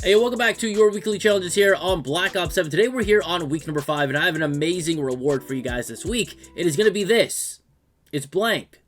Hey, welcome back to your weekly challenges here on Black Ops 7. Today we're here on week number 5, and I have an amazing reward for you guys this week. It is going to be this. It's blank.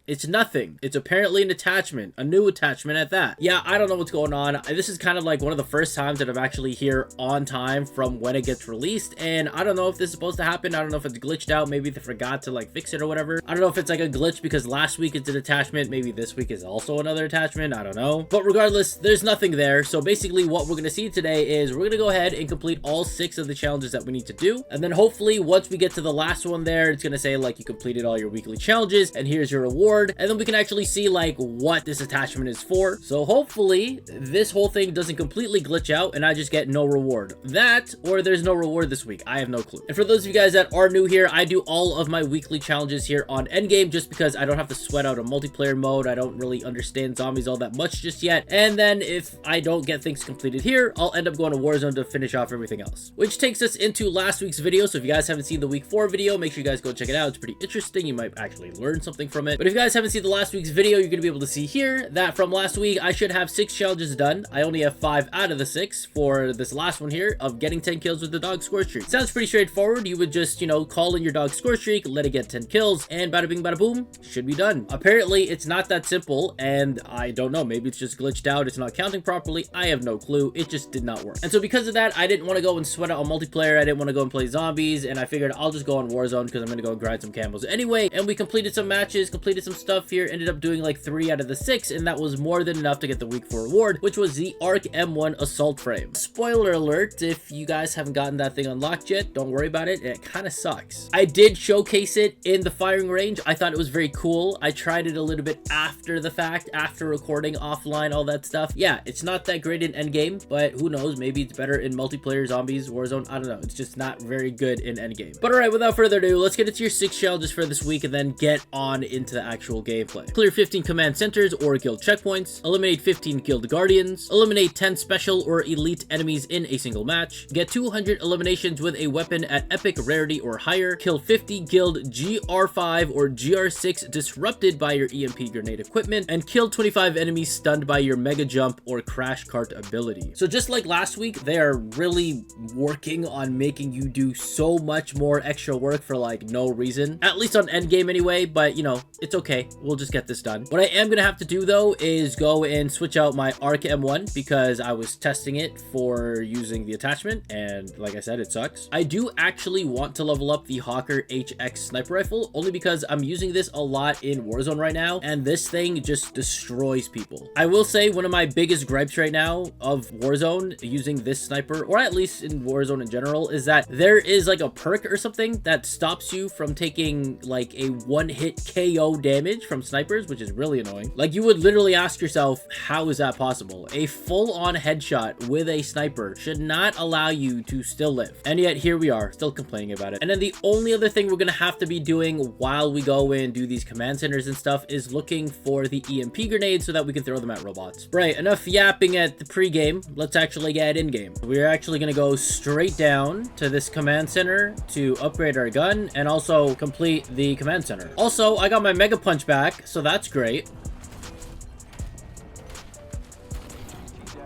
It's nothing. It's apparently an attachment, a new attachment at that. Yeah, I don't know what's going on. This is kind of like one of the first times that I'm actually here on time from when it gets released, and I don't know if this is supposed to happen. I don't know if it's glitched out. Maybe they forgot to like fix it or whatever. I don't know if it's like a glitch because last week it's an attachment. Maybe this week is also another attachment. I don't know. But regardless, there's nothing there. So basically what we're going to see today is we're going to go ahead and complete all 6 of the challenges that we need to do. And then hopefully once we get to the last one there, it's going to say like you completed all your weekly challenges and here's your reward. And then we can actually see like what this attachment is for. So hopefully this whole thing doesn't completely glitch out and I just get no reward. That, or there's no reward this week. I have no clue. And for those of you guys that are new here, I do all of my weekly challenges here on Endgame just because I don't have to sweat out a multiplayer mode. I don't really understand zombies all that much just yet. And then if I don't get things completed here, I'll end up going to Warzone to finish off everything else. Which takes us into last week's video. So if you guys haven't seen the week 4 video, make sure you guys go check it out. It's pretty interesting. You might actually learn something from it. But if you guys haven't seen the last week's video, you're going to be able to see here that from last week, I should have 6 challenges done. I only have 5 out of the 6 for this last one here of getting 10 kills with the dog score streak. Sounds pretty straightforward. You would just, you know, call in your dog score streak, let it get 10 kills, and bada bing, bada boom, should be done. Apparently, it's not that simple, and I don't know. Maybe it's just glitched out. It's not counting properly. I have no clue. It just did not work. And so because of that, I didn't want to go and sweat out on multiplayer. I didn't want to go and play zombies, and I figured I'll just go on Warzone because I'm going to go and grind some camos anyway. And we completed some matches, completed some stuff here, ended up doing like 3 out of the 6, and that was more than enough to get the week 4 reward, which was the ARC M1 assault frame. Spoiler alert, if you guys haven't gotten that thing unlocked yet, don't worry about it. It kind of sucks. I did showcase it in the firing range. I thought it was very cool. I tried it a little bit after the fact, after recording offline, all that stuff. Yeah, it's not that great in endgame, but who knows, maybe it's better in multiplayer, zombies, Warzone. I don't know. It's just not very good in endgame. But all right, without further ado, let's get into your 6 challenges for this week and then get on into the actual gameplay. Clear 15 command centers or guild checkpoints, eliminate 15 guild guardians, eliminate 10 special or elite enemies in a single match, get 200 eliminations with a weapon at epic rarity or higher, kill 50 guild GR5 or GR6 disrupted by your EMP grenade equipment, and kill 25 enemies stunned by your mega jump or crash cart ability. So just like last week, they are really working on making you do so much more extra work for like no reason, at least on endgame anyway, but you know, it's okay. We'll just get this done. What I am gonna have to do though is go and switch out my ARC M1 because I was testing it for using the attachment, and like I said, it sucks. I do actually want to level up the Hawker HX sniper rifle only because I'm using this a lot in Warzone right now, and this thing just destroys people. I will say one of my biggest gripes right now of Warzone using this sniper, or at least in Warzone in general, is that there is like a perk or something that stops you from taking like a one-hit KO damage from snipers, which is really annoying. Like you would literally ask yourself, how is that possible? A full-on headshot with a sniper should not allow you to still live. And yet here we are, still complaining about it. And then the only other thing we're gonna have to be doing while we go and do these command centers and stuff is looking for the EMP grenades so that we can throw them at robots. Right, enough yapping at the pregame. Let's actually get in-game. We're actually gonna go straight down to this command center to upgrade our gun and also complete the command center. Also, I got my mega punch back, so that's great.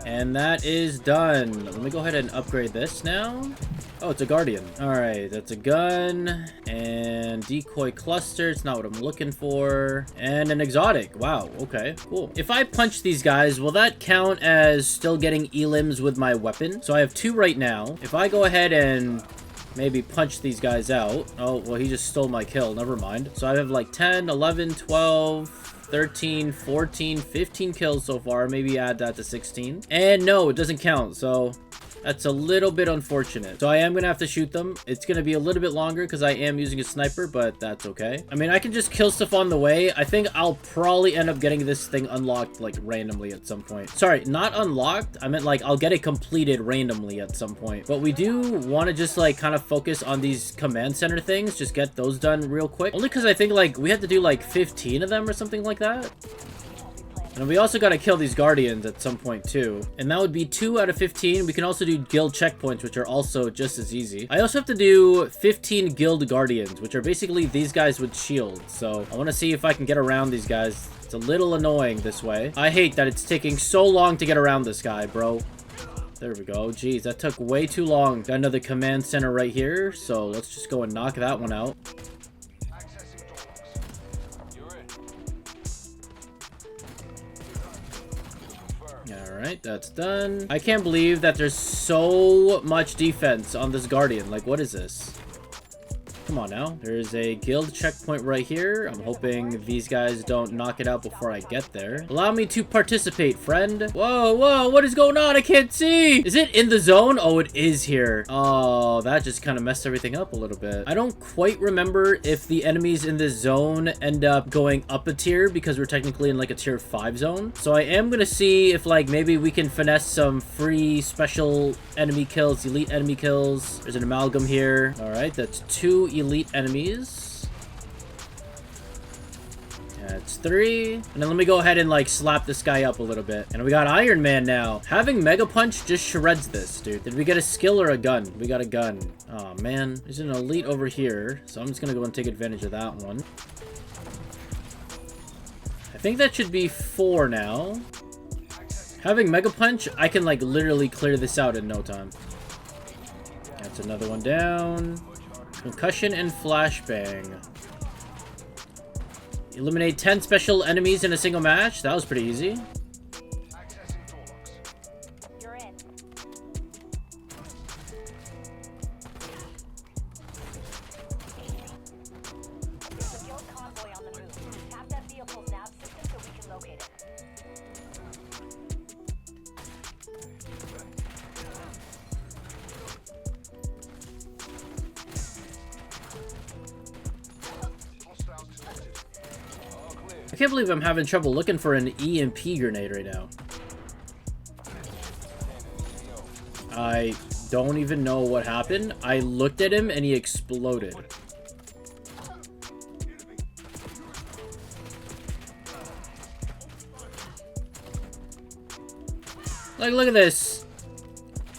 And that is done. Let me go ahead and upgrade this now. Oh, it's a guardian. All right, that's a gun and decoy cluster. It's not what I'm looking for. And an exotic. Wow, okay, cool. If I punch these guys, will that count as still getting elims with my weapon? So I have 2 right now. If I go ahead and maybe punch these guys out. Oh, well, he just stole my kill. Never mind. So I have like 10, 11, 12... 13, 14, 15 kills so far. Maybe add that to 16. And no, it doesn't count. So that's a little bit unfortunate. So I am going to have to shoot them. It's going to be a little bit longer because I am using a sniper, but that's okay. I mean, I can just kill stuff on the way. I think I'll probably end up getting this thing unlocked like randomly at some point. Sorry, not unlocked. I meant like I'll get it completed randomly at some point. But we do want to just like kind of focus on these command center things. Just get those done real quick. Only because I think like we have to do like 15 of them or something like that. And we also got to kill these guardians at some point too. And that would be 2 out of 15. We can also do guild checkpoints, which are also just as easy. I also have to do 15 guild guardians, which are basically these guys with shields. So I want to see if I can get around these guys. It's a little annoying this way. I hate that it's taking so long to get around this guy, bro. There we go. Jeez, that took way too long. Got another command center right here, so let's just go and knock that one out. Alright, that's done. I can't believe that there's so much defense on this Guardian. Like, what is this? Come on now. There's a guild checkpoint right here. I'm hoping these guys don't knock it out before I get there. Allow me to participate, friend. Whoa, whoa, what is going on? I can't see. Is it in the zone? Oh, it is here. Oh, that just kind of messed everything up a little bit. I don't quite remember if the enemies in this zone end up going up a tier because we're technically in like a tier 5 zone. So I am going to see if like maybe we can finesse some free special enemy kills, elite enemy kills. There's an amalgam here. All right, that's 2 elite enemies. That's 3. And then let me go ahead and like slap this guy up a little bit. And we got Iron Man now. Having Mega Punch just shreds this, dude. Did we get a skill or a gun? We got a gun. Oh man, there's an elite over here. So I'm just gonna go and take advantage of that one. I think that should be 4 now. Having Mega Punch, I can like literally clear this out in no time. That's another one down. Concussion and Flashbang. Eliminate 10 special enemies in a single match. That was pretty easy. You're in. There's a guild convoy on the move. Tap that vehicle's nav system so we can locate it. I can't believe I'm having trouble looking for an EMP grenade right now. I don't even know what happened. I looked at him and he exploded. Like, look at this.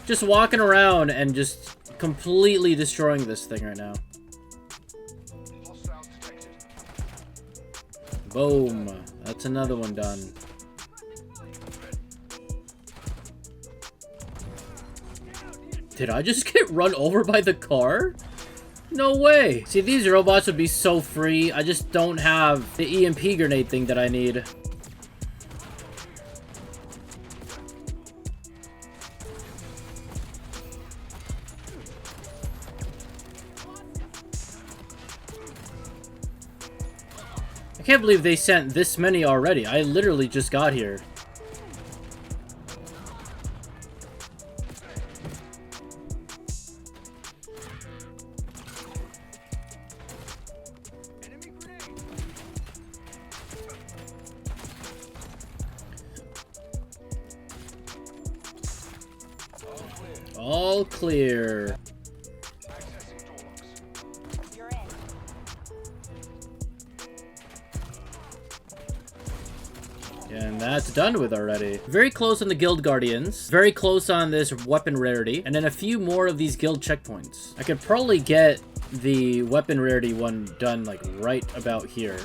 Just walking around and just completely destroying this thing right now. Boom. That's another one done. Did I just get run over by the car? No way. See, these robots would be so free. I just don't have the EMP grenade thing that I need. I can't believe they sent this many already. I literally just got here. All clear. You're in. And that's done with already. Very close on the guild guardians. Very close on this weapon rarity. And then a few more of these guild checkpoints. I could probably get the weapon rarity one done like right about here.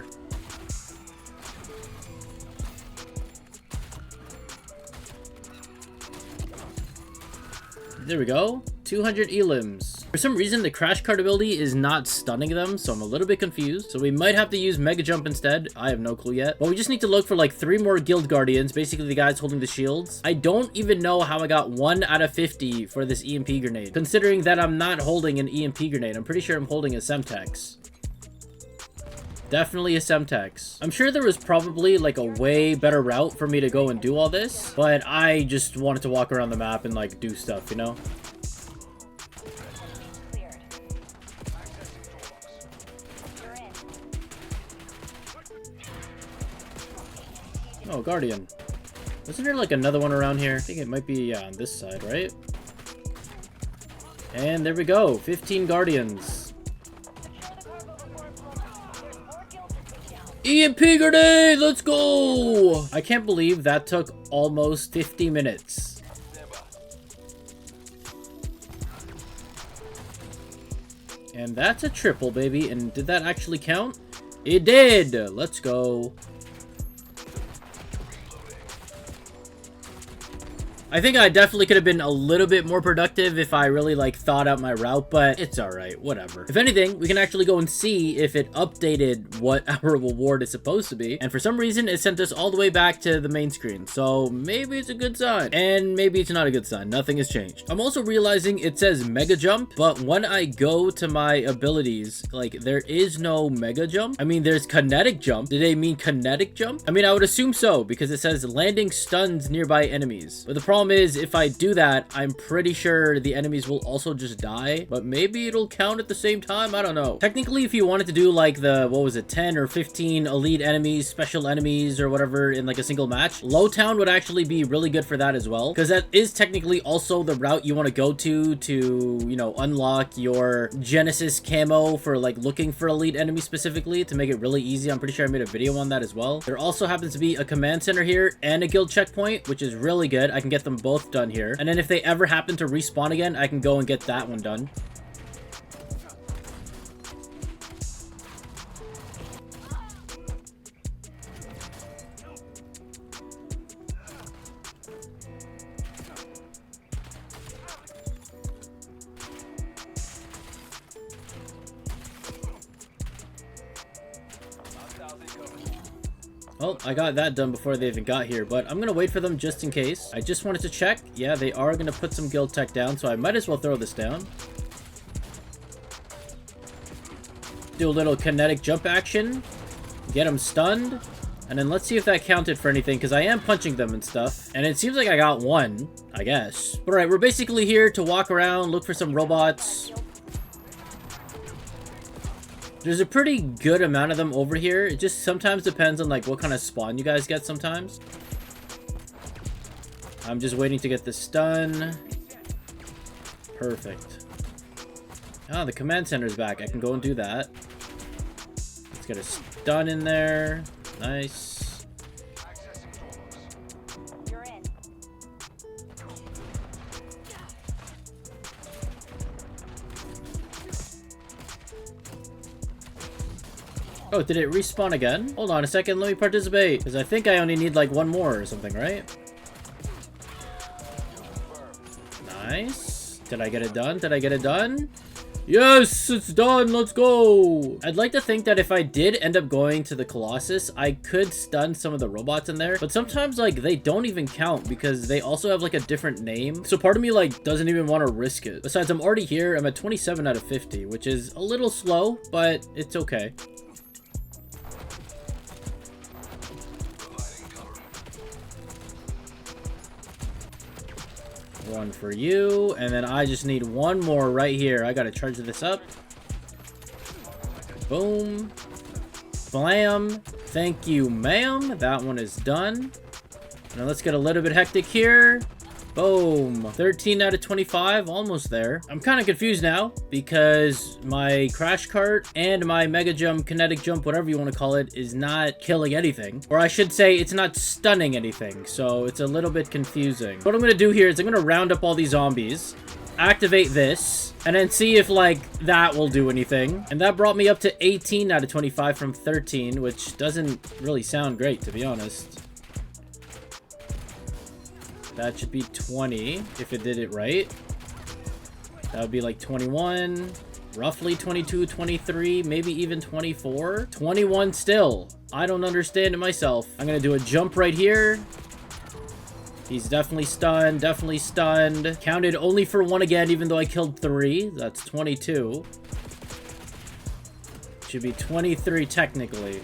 There we go. 200 elims. For some reason, the crash cart ability is not stunning them, so I'm a little bit confused. So we might have to use Mega Jump instead. I have no clue yet. But we just need to look for like 3 more guild guardians, basically the guys holding the shields. I don't even know how I got 1 out of 50 for this EMP grenade, considering that I'm not holding an EMP grenade. I'm pretty sure I'm holding a Semtex. Definitely a Semtex. I'm sure there was probably like a way better route for me to go and do all this, but I just wanted to walk around the map and like do stuff, you know? Cleared. You're in. Oh, Guardian. Wasn't there like another one around here? I think it might be, yeah, on this side, right? And there we go. 15 Guardians. EMP grenade! Let's go! I can't believe that took almost 50 minutes. And that's a triple, baby. And did that actually count? It did! Let's go. I think I definitely could have been a little bit more productive if I really like thought out my route, but it's all right, whatever. If anything, we can actually go and see if it updated what our reward is supposed to be. And for some reason, it sent us all the way back to the main screen. So maybe it's a good sign, and maybe it's not a good sign. Nothing has changed. I'm also realizing it says mega jump, but when I go to my abilities, like there is no mega jump. I mean, there's kinetic jump. Did they mean kinetic jump? I mean, I would assume so, because it says landing stuns nearby enemies. But the problem is, if I do that, I'm pretty sure the enemies will also just die, but maybe it'll count at the same time. I don't know. Technically, if you wanted to do like the, what was it, 10 or 15 elite enemies, special enemies, or whatever in like a single match, Lowtown would actually be really good for that as well, because that is technically also the route you want to go to, you know, unlock your Genesis camo for like looking for elite enemies specifically, to make it really easy. I'm pretty sure I made a video on that as well. There also happens to be a command center here and a guild checkpoint, which is really good. I can get them both done here, and then if they ever happen to respawn again, I can go and get that one done. Well, I got that done before they even got here, but I'm gonna wait for them just in case. I just wanted to check. Yeah, they are gonna put some guild tech down, so I might as well throw this down. Do a little kinetic jump action. Get them stunned. And then let's see if that counted for anything, because I am punching them and stuff. And it seems like I got one, I guess. But alright, we're basically here to walk around, look for some robots. There's a pretty good amount of them over here. It just sometimes depends on like what kind of spawn you guys get sometimes. I'm just waiting to get the stun. Perfect. Oh, the command center's back. I can go and do that. Let's get a stun in there. Nice. Oh, did it respawn again? Hold on a second, let me participate. Because I think I only need like one more or something, right? Nice. Did I get it done? Did I get it done? Yes, it's done. Let's go. I'd like to think that if I did end up going to the Colossus, I could stun some of the robots in there. But sometimes like they don't even count because they also have like a different name. So part of me like doesn't even want to risk it. Besides, I'm already here. I'm at 27 out of 50, which is a little slow, but it's okay. One for you, and then I just need one more right here. I gotta charge this up. Boom. Blam. Thank you, ma'am. That one is done. Now let's get a little bit hectic here. Boom. 13 out of 25. Almost there. I'm kind of confused now because my crash cart and my mega jump, kinetic jump, whatever you want to call it, is not killing anything. Or I should say it's not stunning anything. So it's a little bit confusing. What I'm going to do here is I'm going to round up all these zombies, activate this, and then see if like that will do anything. And that brought me up to 18 out of 25 from 13, which doesn't really sound great, to be honest. That should be 20 if it did it right. That would be like 21, roughly 22, 23, maybe even 24. 21 still. I don't understand it myself. I'm going to do a jump right here. He's definitely stunned, definitely stunned. Counted only for one again, even though I killed 3. That's 22. Should be 23 technically.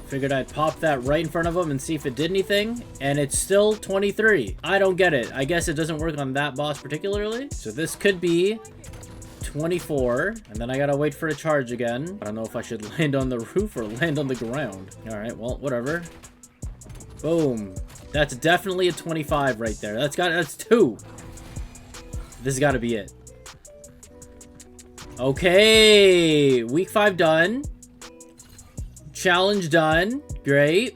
Figured I'd pop that right in front of him and see if it did anything, and it's still 23. I don't get it. I guess it doesn't work on that boss particularly. So this could be 24, and then I gotta wait for a charge again. I don't know if I should land on the roof or land on the ground. All right, well, whatever. Boom. That's definitely a 25 right there. That's 2. This has got to be it. Okay, week 5 done. Challenge done. Great.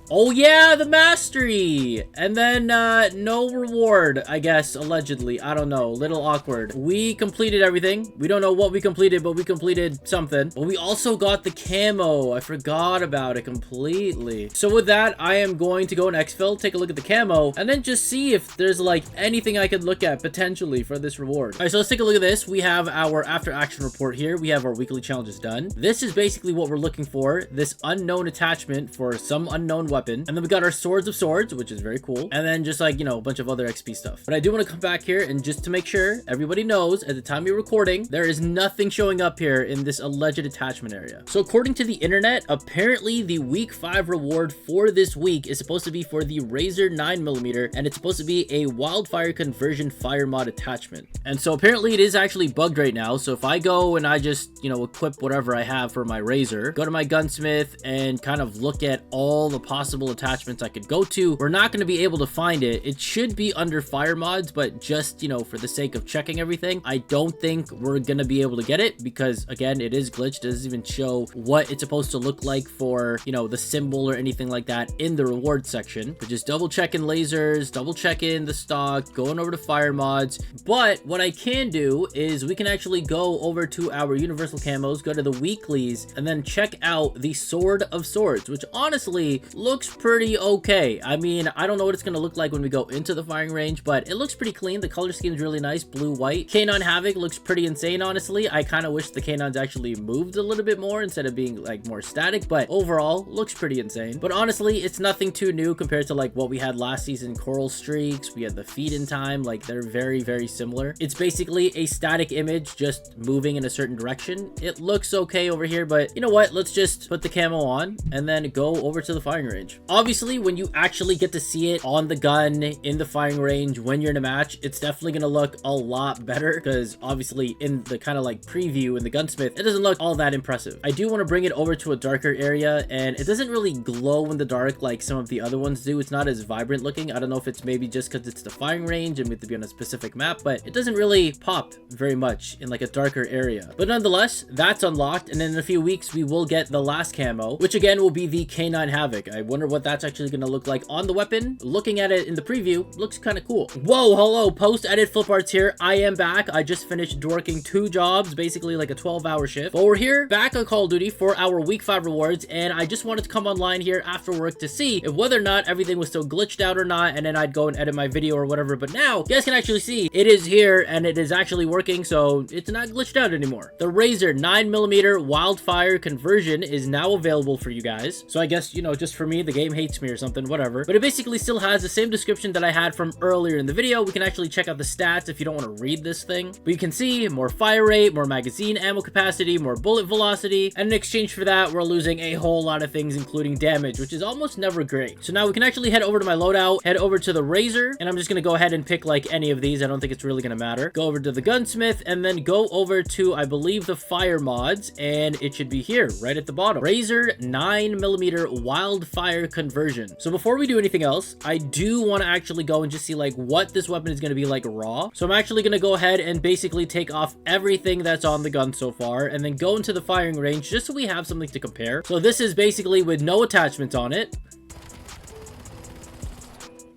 Oh yeah, the mastery! And then, no reward, I guess, allegedly. I don't know, little awkward. We completed everything. We don't know what we completed, but we completed something. But we also got the camo. I forgot about it completely. So with that, I am going to go in exfil, take a look at the camo, and then just see if there's like anything I could look at potentially for this reward. All right, so let's take a look at this. We have our after action report here. We have our weekly challenges done. This is basically what we're looking for. This unknown attachment for some unknown weapon. And then we got our swords of swords, which is very cool. And then just like, you know, a bunch of other XP stuff. But I do want to come back here and just to make sure everybody knows at the time you're recording, there is nothing showing up here in this alleged attachment area. So according to the internet, apparently the week 5 reward for this week is supposed to be for the Razor 9mm, and it's supposed to be a wildfire conversion fire mod attachment. And so apparently it is actually bugged right now. So if I go and I just, you know, equip whatever I have for my Razor, go to my gunsmith and kind of look at all the possible attachments I could go to, we're not going to be able to find it. It should be under fire mods, but just, you know, for the sake of checking everything, I don't think we're going to be able to get it because again, it is glitched. It doesn't even show what it's supposed to look like for, you know, the symbol or anything like that in the reward section. But just double checking lasers, double checking the stock, going over to fire mods. But what I can do is we can actually go over to our universal camos, go to the weeklies, and then check out the sword of swords, which honestly looks pretty okay. I mean, I don't know what it's going to look like when we go into the firing range, but it looks pretty clean. The color scheme is really nice, blue, white. Canine Havoc looks pretty insane, honestly. I kind of wish the canines actually moved a little bit more instead of being like more static, but overall looks pretty insane. But honestly, it's nothing too new compared to like what we had last season. Coral streaks, we had the feed in time, like they're very, very similar. It's basically a static image just moving in a certain direction. It looks okay over here, but you know what? Let's just put the camo on and then go over to the firing range. Obviously, when you actually get to see it on the gun in the firing range when you're in a match, it's definitely going to look a lot better because obviously in the kind of like preview in the gunsmith, it doesn't look all that impressive. I do want to bring it over to a darker area and it doesn't really glow in the dark like some of the other ones do. It's not as vibrant looking. I don't know if it's maybe just because it's the firing range and we have to be on a specific map, but it doesn't really pop very much in like a darker area. But nonetheless, that's unlocked, and then in a few weeks we will get the last camo, which again will be the Canine Havoc. I wonder what that's actually going to look like on the weapon. Looking at it in the preview, looks kind of cool. Whoa, hello, post-edit FlipArtz here. I am back. I just finished working 2 jobs, basically like a 12-hour shift. But we're here back on Call of Duty for our week 5 rewards, and I just wanted to come online here after work to see if whether or not everything was still glitched out or not, and then I'd go and edit my video or whatever. But now you guys can actually see it is here and it is actually working, so it's not glitched out anymore. The Razor 9mm wildfire conversion is now available for you guys. So I guess, you know, just for me, the game hates me or something, whatever. But it basically still has the same description that I had from earlier in the video. We can actually check out the stats if you don't want to read this thing. But you can see more fire rate, more magazine ammo capacity, more bullet velocity, and in exchange for that, we're losing a whole lot of things, including damage, which is almost never great. So now we can actually head over to my loadout, head over to the Razor, and I'm just going to go ahead and pick like any of these. I don't think it's really going to matter. Go over to the gunsmith and then go over to, I believe, the fire mods, and it should be here right at the bottom. Razor 9mm wildfire conversion. So before we do anything else, I do want to actually go and just see like what this weapon is going to be like raw. So I'm actually going to go ahead and basically take off everything that's on the gun so far and then go into the firing range just so we have something to compare. So this is basically with no attachments on it.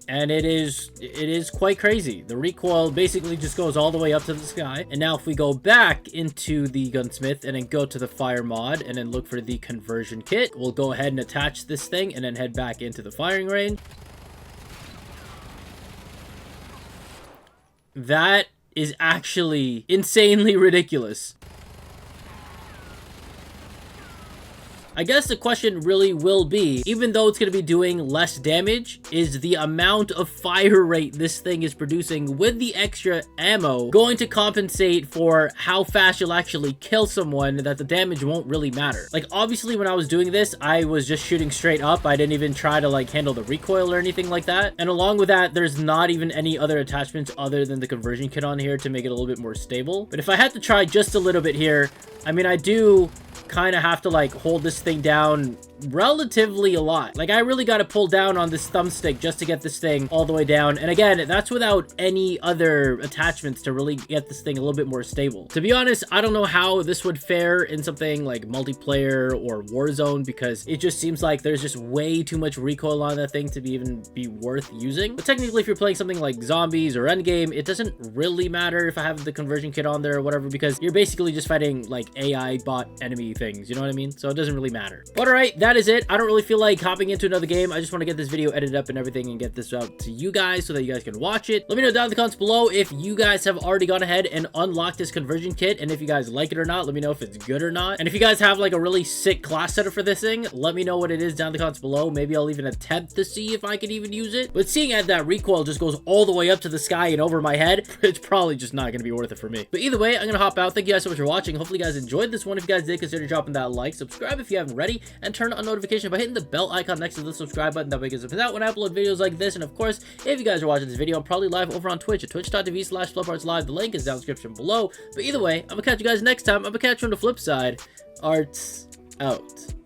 And it is quite crazy. The recoil basically just goes all the way up to the sky. And now if we go back into the gunsmith and then go to the fire mod and then look for the conversion kit, we'll go ahead and attach this thing and then head back into the firing range. That is actually insanely ridiculous. I guess the question really will be, even though it's going to be doing less damage, is the amount of fire rate this thing is producing with the extra ammo going to compensate for how fast you'll actually kill someone, that the damage won't really matter? Like, obviously, when I was doing this, I was just shooting straight up. I didn't even try to, like, handle the recoil or anything like that. And along with that, there's not even any other attachments other than the conversion kit on here to make it a little bit more stable. But if I had to try just a little bit here, I mean, I do kind of have to like hold this thing down relatively a lot. Like, I really got to pull down on this thumbstick just to get this thing all the way down. And again, that's without any other attachments to really get this thing a little bit more stable. To be honest, I don't know how this would fare in something like multiplayer or Warzone, because it just seems like there's just way too much recoil on that thing to even be worth using. But technically, if you're playing something like Zombies or Endgame, it doesn't really matter if I have the conversion kit on there or whatever, because you're basically just fighting like AI bot enemy things, you know what I mean? So it doesn't really matter. But all right, that is it. I don't really feel like hopping into another game. I just want to get this video edited up and everything and get this out to you guys so that you guys can watch it. Let me know down in the comments below if you guys have already gone ahead and unlocked this conversion kit, and if you guys like it or not. Let me know if it's good or not. And if you guys have like a really sick class setup for this thing, let me know what it is down in the comments below. Maybe I'll even attempt to see if I can even use it. But seeing as that recoil just goes all the way up to the sky and over my head, it's probably just not going to be worth it for me. But either way, I'm going to hop out. Thank you guys so much for watching. Hopefully you guys enjoyed this one. If you guys did, consider dropping that like, subscribe if you haven't already, and turn on notification by hitting the bell icon next to the subscribe button. That way it gets out when I upload videos like this. And of course, if you guys are watching this video, I'm probably live over on Twitch at twitch.tv/FlipArtz live. The link is down in the description below. But either way, I'm going to catch you guys next time. I'm going to catch you on the flip side. Arts out.